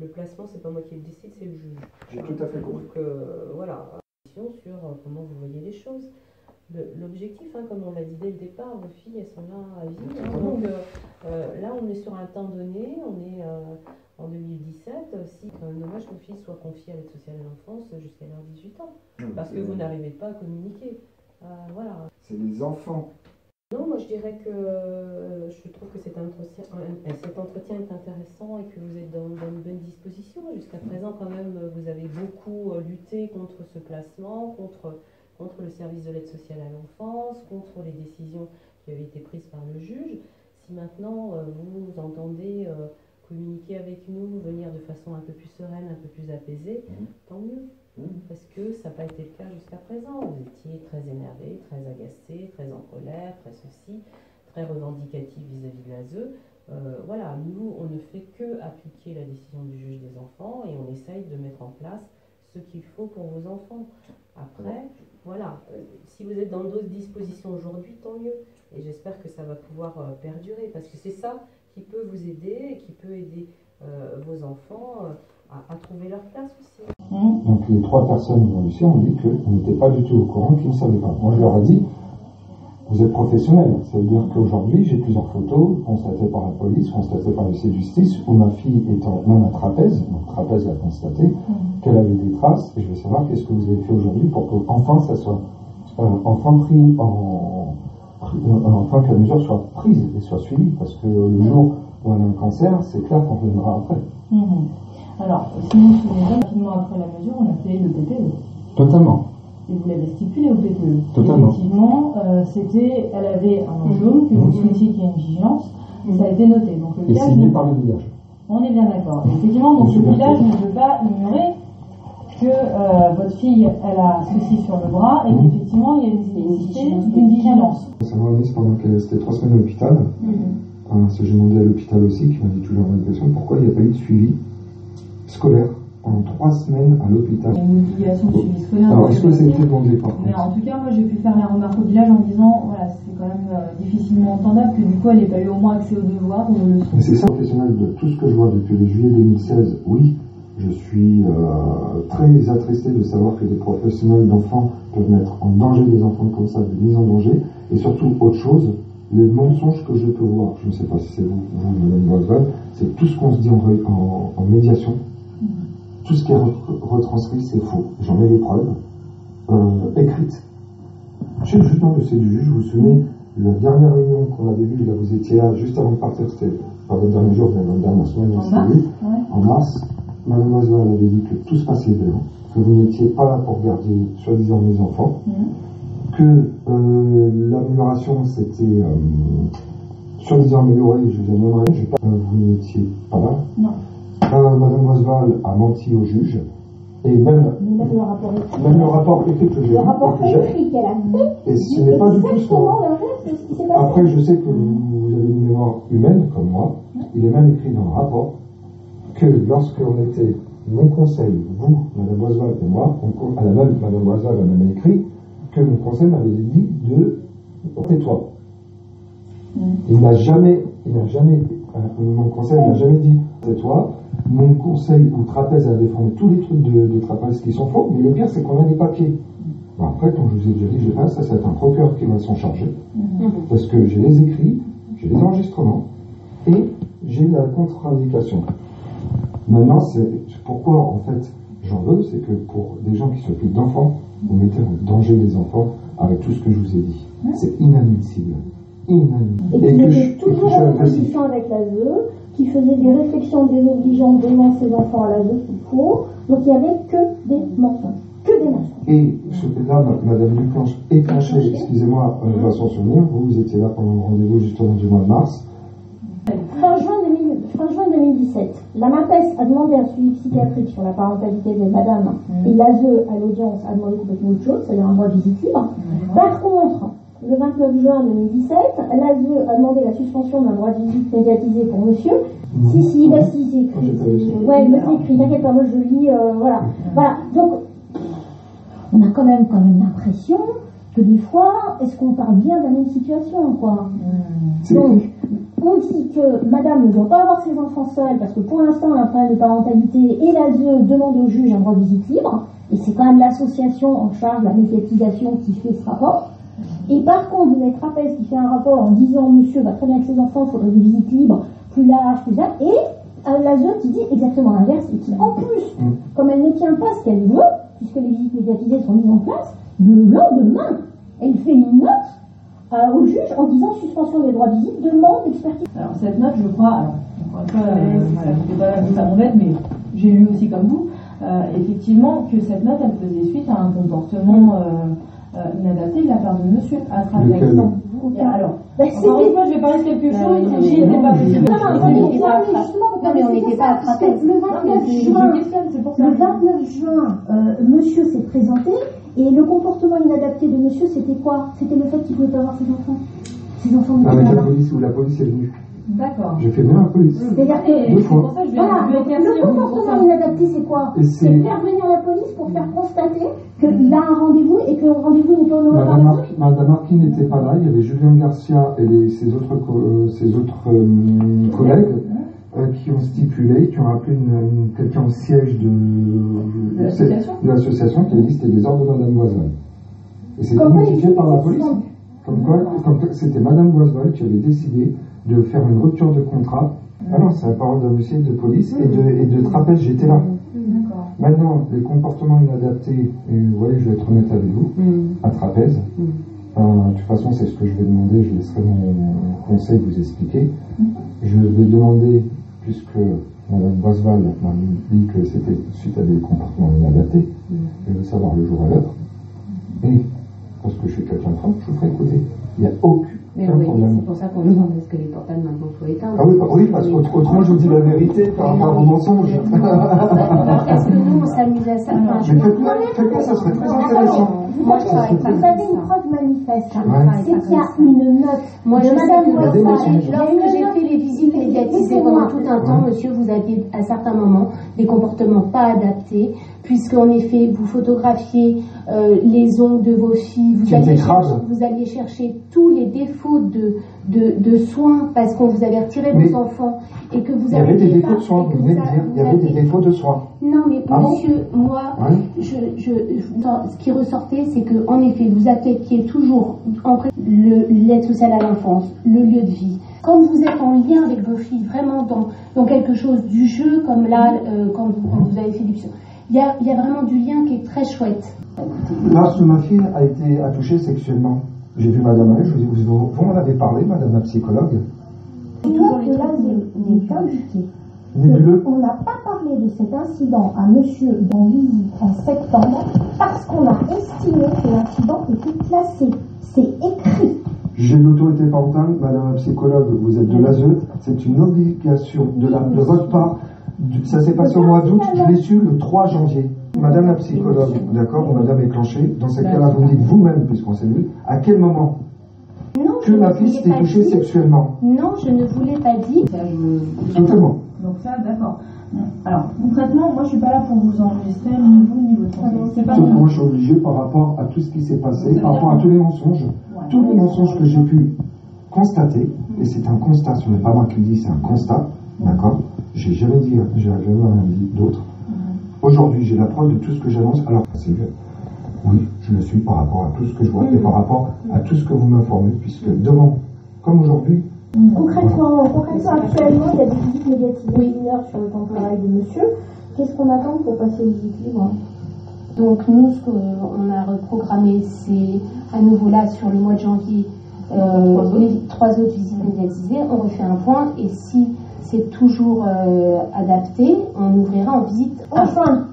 Le placement, c'est pas moi qui le décide, c'est le juge. J'ai tout à fait compris. Donc voilà, sur comment vous voyez les choses. L'objectif, comme on l'a dit dès le départ, vos filles, elles sont là à vivre. Donc là, on est sur un temps donné, on est en 2017. Si dommage que vos filles soient confiées à l'aide sociale à l'enfance jusqu'à leurs 18 ans, parce que vous n'arrivez pas à communiquer. Voilà. C'est les enfants. Non, moi je dirais que je trouve que cet entretien est intéressant et que vous êtes dans une bonne disposition. Jusqu'à présent, quand même, vous avez beaucoup lutté contre ce placement, contre le service de l'aide sociale à l'enfance, contre les décisions qui avaient été prises par le juge. Si maintenant vous entendez communiquer avec nous, venir de façon un peu plus sereine, un peu plus apaisée, tant mieux. Parce que ça n'a pas été le cas jusqu'à présent. Vous étiez très énervé, très agacé, très en colère, très ceci, très revendicatif vis-à-vis de l'ASE. Voilà, nous, on ne fait que appliquer la décision du juge des enfants et on essaye de mettre en place ce qu'il faut pour vos enfants. Après, voilà, si vous êtes dans d'autres dispositions aujourd'hui, tant mieux. Et j'espère que ça va pouvoir perdurer, parce que c'est ça qui peut vous aider et qui peut aider vos enfants à trouver leur place aussi. Donc les 3 personnes qui ont ici ont dit qu'on n'était pas du tout au courant, qu'ils ne savaient pas. Moi je leur ai dit, vous êtes professionnels, c'est-à-dire qu'aujourd'hui j'ai plusieurs photos constatées par la police, constatées par le huissier de justice, où ma fille étant même à Trapèze, donc Trapèze l'a constaté, qu'elle avait des traces, et je veux savoir qu'est-ce que vous avez fait aujourd'hui pour qu'enfin ça soit enfin que la mesure soit prise et soit suivie, parce que le jour où elle a un cancer, c'est clair qu'on reviendra après. Alors, si vous vous souvenez bien, rapidement après la mesure, on a fait le PPE. Totalement. Et vous l'avez stipulé au PPE. Totalement. Effectivement, elle avait un jaune, que vous souhaitiez qu'il y ait une vigilance, ça a été noté. Donc, le et signé par le village. On est bien d'accord. Effectivement, donc le village ne peut pas ignorer que votre fille, elle a ceci sur le bras et qu'effectivement, il y a nécessité d'une vigilance. Ça m'a remis pendant qu'elle restait 3 semaines à l'hôpital. J'ai demandé à l'hôpital aussi, qui m'a dit toujours la même question, pourquoi il n'y a pas eu de suivi scolaire pendant 3 semaines à l'hôpital. Il y a une obligation de suivi scolaire. Alors, est-ce que ça a été demandé par contre? Mais en tout cas, moi j'ai pu faire la remarque au village en disant, voilà, c'est quand même difficilement entendable que du coup elle n'ait pas eu au moins accès aux devoirs ou aux leçons. Mais c'est ça, professionnel de tout ce que je vois depuis le juillet 2016, oui, je suis très attristé de savoir que des professionnels d'enfants peuvent mettre en danger des enfants comme ça, de mise en danger, et surtout autre chose, les mensonges que je peux voir, je ne sais pas si c'est vous, Madame Boisval, c'est tout ce qu'on se dit en médiation, tout ce qui est retranscrit, c'est faux. J'en ai les preuves écrites. Chez le jugement de du juge, vous vous souvenez, la dernière réunion qu'on avait vue, là vous étiez là juste avant de partir, c'était pas votre dernier jour, mais votre dernière semaine, en mars, Madame Boisval avait dit que tout se passait bien, que vous n'étiez pas là pour garder soi-disant mes enfants, que l'amélioration c'était soi-disant améliorée, je vous ai même rien, vous n'étiez pas là. Non. Madame Boisval a menti au juge, et même le rapport écrit que j'ai. Le rapport écrit qu'elle a fait, et ce n'est pas du tout ce qu'on. Ce qui s'est passé. Après, je sais que vous avez une mémoire humaine, comme moi, il est même écrit dans le rapport que lorsqu'on était, mon conseil, vous, Madame Boisval et moi, Madame Boisval a même écrit que mon conseil m'avait dit de tais-toi. Il n'a jamais, mon conseil n'a jamais dit tais-toi. Mon conseil ou Trapèze a défendu tous les trucs de Trapèze qui sont faux, mais le pire c'est qu'on a les papiers. Bon, après, comme je vous ai déjà dit, ça c'est un procureur qui va s'en charger, parce que j'ai les écrits, j'ai les enregistrements, et j'ai la contre-indication. Maintenant, c'est pourquoi en fait j'en veux, c'est que pour des gens qui s'occupent d'enfants, vous mettez en danger les enfants avec tout ce que je vous ai dit. C'est inadmissible. Et qui était toujours en opposition avec l'ASE, qui faisait des réflexions désobligeantes donnant ses enfants à l'ASE qu'il faut. Donc il n'y avait que des mensonges. Que des mensonges. Et ce que là, Madame Duclanche est cachée, excusez-moi, va s'en souvenir, vous étiez là pendant le rendez-vous justement du mois de mars. Fin juin 2017, la MAPES a demandé un suivi psychiatrique sur la parentalité de madame, et l'ASE à l'audience a demandé complètement autre chose, c'est-à-dire un droit de visite libre. Par contre, le 29 juin 2017, l'ASE a demandé la suspension d'un droit de visite médiatisé pour monsieur. Si, c'est écrit. Ouais, il me fait écrit, t'inquiète pas, moi je lis, voilà. Donc, on a quand même l'impression que des fois, est-ce qu'on parle bien de la même situation, quoi? Donc, on dit que madame ne doit pas avoir ses enfants seuls parce que pour l'instant, elle a un problème de parentalité et l'ASE demande au juge un droit de visite libre. Et c'est quand même l'association en charge de la médiatisation qui fait ce rapport. Et par contre, vous avez Trapèze qui fait un rapport en disant monsieur va très bien avec ses enfants, il faudrait des visites libres, plus larges, plus larges. Et l'ASE qui dit exactement l'inverse et qui, en plus, comme elle ne tient pas ce qu'elle veut, puisque les visites médiatisées sont mises en place, le lendemain, elle fait une note au juge en disant suspension des droits de visite, demande d'expertise. Alors cette note, je crois, alors encore une fois, voilà, je ne vais pas mettre ça mon aide, mais j'ai lu aussi comme vous, effectivement, que cette note, elle faisait suite à un comportement inadapté de la part de monsieur à travers l'exemple. Alors, encore une fois, je vais parler de quelque chose, j'y étais pas possible. Non, mais on n'était pas à Trapèze. Le 29 juin, monsieur s'est présenté et le comportement inadapté de monsieur, c'était quoi? C'était le fait qu'il ne pouvait pas avoir ses enfants. Ses enfants ne avec la police, où la police est venue. D'accord. J'ai fait venir la police. C'est-à-dire que deux fois. Pour ça, je vais voilà, éclaircir le comportement inadapté, c'est quoi? C'est faire venir la police pour faire constater qu'il a un rendez-vous et que le rendez-vous n'est pas honoré par la police. Madame Marquis n'était pas là, il y avait Julien Garcia et ses autres collègues qui ont stipulé, qui ont appelé quelqu'un au siège de l'association qui a dit que c'était des ordres de Madame Boisval. Et c'était notifié par la police. Comme quoi c'était Madame Boisval qui avait décidé de faire une rupture de contrat. Ah non, c'est la parole d'un officier de police et de Trapèze, j'étais là. Maintenant, les comportements inadaptés, et vous voyez, je vais être honnête avec vous, à Trapèze, de toute façon, c'est ce que je vais demander, je laisserai mon conseil vous expliquer. Je vais demander, puisque Madame Boisval m'a dit que c'était suite à des comportements inadaptés, je veux savoir le jour à l'heure. Et, parce que je suis quelqu'un de franc, je vous ferai écouter. Il n'y a aucun problème. C'est pour ça qu'on demande à ce que les portables maintenant soient éteints. Ah oui, parce qu'autrement je vous dis la vérité par rapport au mensonge. Est-ce que nous on s'amuse à ça? Mais faites-moi, ça serait très intéressant. Vous avez une preuve manifeste, c'est qu'il y a une note. Moi, je sais que mensonges. lorsque j'ai fait les visites médiatisées pendant tout un temps, monsieur, vous aviez à certains moments des comportements pas adaptés, puisque en effet, vous photographiez les ongles de vos filles, vous alliez chercher tous les défauts de soins parce qu'on vous avait retiré vos enfants et que vous il y avait des défauts de soins, vous venez de dire, il y avait des défauts de soins. Non, mais monsieur, moi, ce qui ressortait, c'est que en effet, vous attaquiez toujours l'aide sociale à l'enfance, le lieu de vie. Quand vous êtes en lien avec vos filles, vraiment dans quelque chose du jeu, comme là, quand vous avez fait du psy, il y a vraiment du lien qui est très chouette. Lorsque ma fille a touché sexuellement, j'ai vu Madame Allais, je vous dis, vous en avez parlé, Madame la psychologue. De l'ASE est indiqué qu'on n'a pas parlé de cet incident à monsieur dans visite en septembre parce qu'on a estimé que l'incident était classé. C'est écrit. J'ai l'autorité parentale, Madame la psychologue, vous êtes de l'ASE, c'est une obligation de votre part. Ça s'est passé au mois d'août, je l'ai su le 3 janvier. Madame la psychologue, d'accord, Madame est clenchée, dans ce cas-là, vous me dites vous-même, puisqu'on s'est vu, à quel moment que ma fille s'était touchée sexuellement? Non, je ne vous l'ai pas dit. Totalement. Donc ça, d'accord. Alors, concrètement, moi je suis pas là pour vous enregistrer, ni vous, ni votre conseil. C'est pas moi, je suis obligé par rapport à tout ce qui s'est passé, par rapport à tous les mensonges. Tous les mensonges que j'ai pu constater, et c'est un constat, ce n'est pas moi qui le dis, c'est un constat, d'accord? J'ai jamais rien dit d'autre. Aujourd'hui, j'ai la preuve de tout ce que j'annonce. Alors, c'est vrai. Oui, je le suis par rapport à tout ce que je vois et par rapport à tout ce que vous m'informez, puisque devant, comme aujourd'hui. Concrètement, actuellement, il y a des visites médiatisées mineures sur le temps de travail de monsieur. Qu'est-ce qu'on attend pour passer aux visites libres? Donc, nous, ce qu'on a reprogrammé, c'est à nouveau là, sur le mois de janvier, les 3 autres visites médiatisées. On refait un point et si c'est toujours adapté, on ouvrira en visite. Enfin,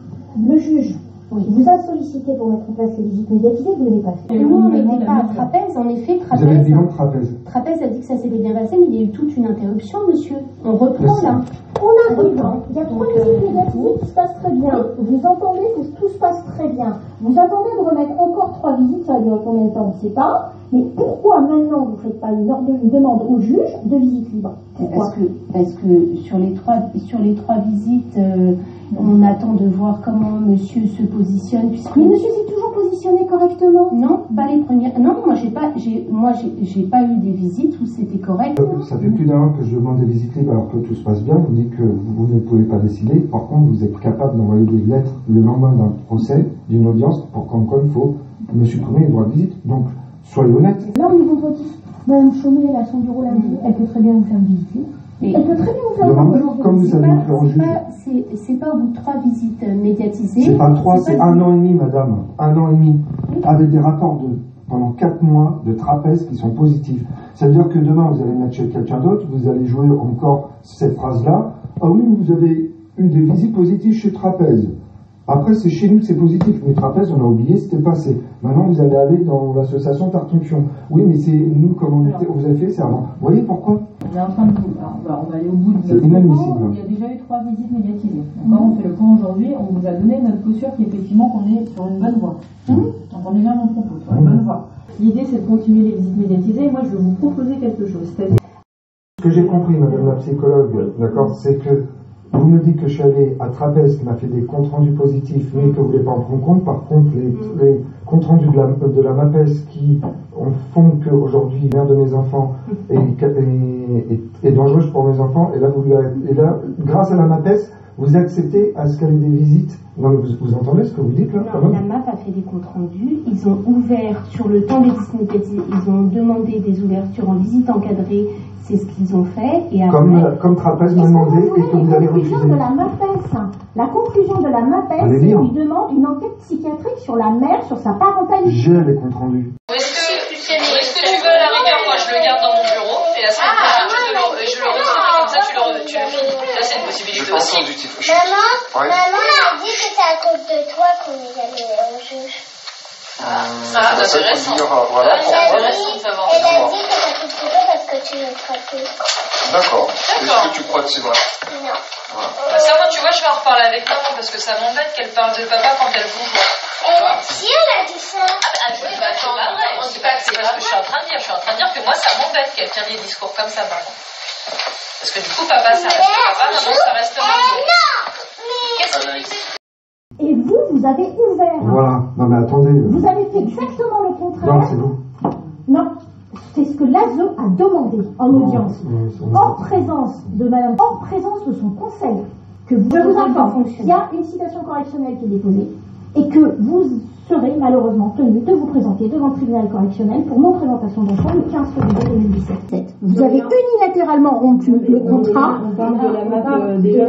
le juge vous a sollicité pour mettre en place les visites médiatisées, vous ne l'avez pas fait. Nous, on n'était pas à Trapèze, en effet. Vous avez le bilan de Trapèze. Trapèze a dit que ça s'était bien passé, mais il y a eu toute une interruption, monsieur. On reprend là. On arrive. Il y a 3 visites médiatisées qui se passent très bien. Vous entendez que tout se passe très bien. Vous attendez de remettre encore 3 visites, ça va durer combien de temps, on ne sait pas. Mais pourquoi maintenant vous ne faites pas une demande au juge de visite libre? Parce que sur les trois visites, On attend de voir comment monsieur se positionne. Mais monsieur s'est toujours positionné correctement. Non, pas les premières. Non, moi j'ai pas eu des visites où c'était correct. Ça fait plus d'un an que je demande des visites libres alors que tout se passe bien. Vous dites que vous ne pouvez pas décider. Par contre, vous êtes capable d'envoyer des lettres le lendemain d'un procès, d'une audience, pour comme quoi il faut me supprimer les droits de visite. Donc, soyez honnête. Là, on est vendredi. Madame Chaumet, elle a son bureau lundi. Elle peut très bien vous faire visiter. Elle peut très bien vous faire visiter. Comme vous avez fait en juge. C'est pas au bout de 3 visites médiatisées. C'est pas 3, c'est 1 an et demi, madame. 1 an et demi. Avec des rapports pendant 4 mois de trapèze qui sont positifs. Ça veut dire que demain, vous allez mettre chez quelqu'un d'autre, vous allez jouer encore cette phrase-là. Ah oui, vous avez eu des visites positives chez Trapèze. Après, c'est chez nous que c'est positif. Mais Trapèze, on a oublié, c'était passé. Maintenant, vous allez aller dans l'association Tartunction. Oui, mais c'est nous, comment vous avez fait, c'est avant. Vous voyez pourquoi? On est en train de... Alors, on va aller au bout de notre propos. Il y a déjà eu 3 visites médiatisées. D'accord, on fait le point aujourd'hui. On vous a donné notre caution qu'effectivement qu'on est sur une bonne voie. Donc on est bien dans le propos, sur une bonne voie. L'idée, c'est de continuer les visites médiatisées. Moi, je vais vous proposer quelque chose. C'est-à-dire... Ce que j'ai compris, madame la psychologue, d'accord, c'est que vous me dites que je suis allé à Trapèze qui m'a fait des comptes rendus positifs, mais que vous ne voulez pas en prendre compte. Par contre, les comptes rendus de la MAPES qui font qu'aujourd'hui, mère de mes enfants est dangereuse pour mes enfants, et là, grâce à la MAPES, vous acceptez à ce qu'il y ait des visites. Non, mais vous entendez ce que vous dites là? Non, la MAP a fait des comptes rendus. Ils ont ouvert sur le temps des visites médiatisées. Ils ont demandé des ouvertures en visite encadrée. C'est ce qu'ils ont fait. Et après, comme Trapèze m'a demandé et que vous avez refusé. La conclusion de la MAPES lui demande une enquête psychiatrique sur la mère, sur sa parentalité. J'ai les comptes rendus. Est-ce que tu veux à la rigueur, moi je le garde dans mon bureau et la semaine prochaine je le retire comme ça tu le finis. Ça c'est une possibilité aussi. Maman a dit que c'est à cause de toi qu'on est allé au juge. C'est intéressant. Voilà, elle a dit que c'est à cause de toi parce que tu veux frapper. D'accord. Est-ce que tu crois que c'est vrai? Non. Bah ça, moi, tu vois, je vais en reparler avec maman parce que ça m'embête qu'elle parle de papa quand elle vous voit. Si elle a dit ça. Oui, bah c'est pas vrai. On dit pas que c'est pas ce que je suis en train de dire. Je suis en train de dire que moi, ça m'embête qu'elle tienne des discours comme ça, maman. Parce que du coup, papa, ça reste papa, maman, ça reste maman. Non. Qu'est-ce que tu sais? Et vous avez ouvert. Voilà. Non, mais attendez. Vous avez fait exactement le contraire. Non, c'est vous. Non. C'est ce que l'ASE a demandé en audience, hors présence de madame, hors présence de son conseil, que je vous informe, il y a une citation correctionnelle qui est déposée et que vous serez malheureusement tenu de vous présenter devant le tribunal correctionnel pour non-présentation d'enfant le 15 février 2017. Vous avez unilatéralement rompu le contrat. On parle de la MAP déjà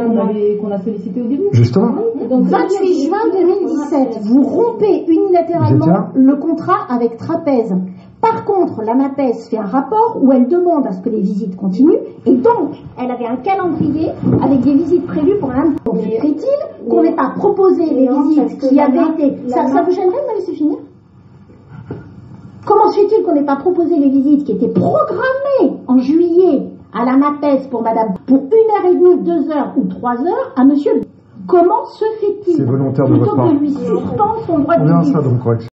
qu'on a sollicité au début. Justement. Donc 28 juin 2017, vous rompez unilatéralement le contrat avec Trapèze. Par contre, la MAPES fait un rapport où elle demande à ce que les visites continuent, et donc, elle avait un calendrier avec des visites prévues pour un an. Donc, fait-il qu'on n'ait pas proposé les visites qui avaient été... Ça vous gênerait de me laisser finir? Comment se fait-il qu'on n'ait pas proposé les visites qui étaient programmées en juillet à la MAPES pour madame, pour 1h30, 2h ou 3h à monsieur? Comment se fait-il? C'est volontaire de votre part. Plutôt que de lui suspendre son droit de visite. Ça, donc, correction.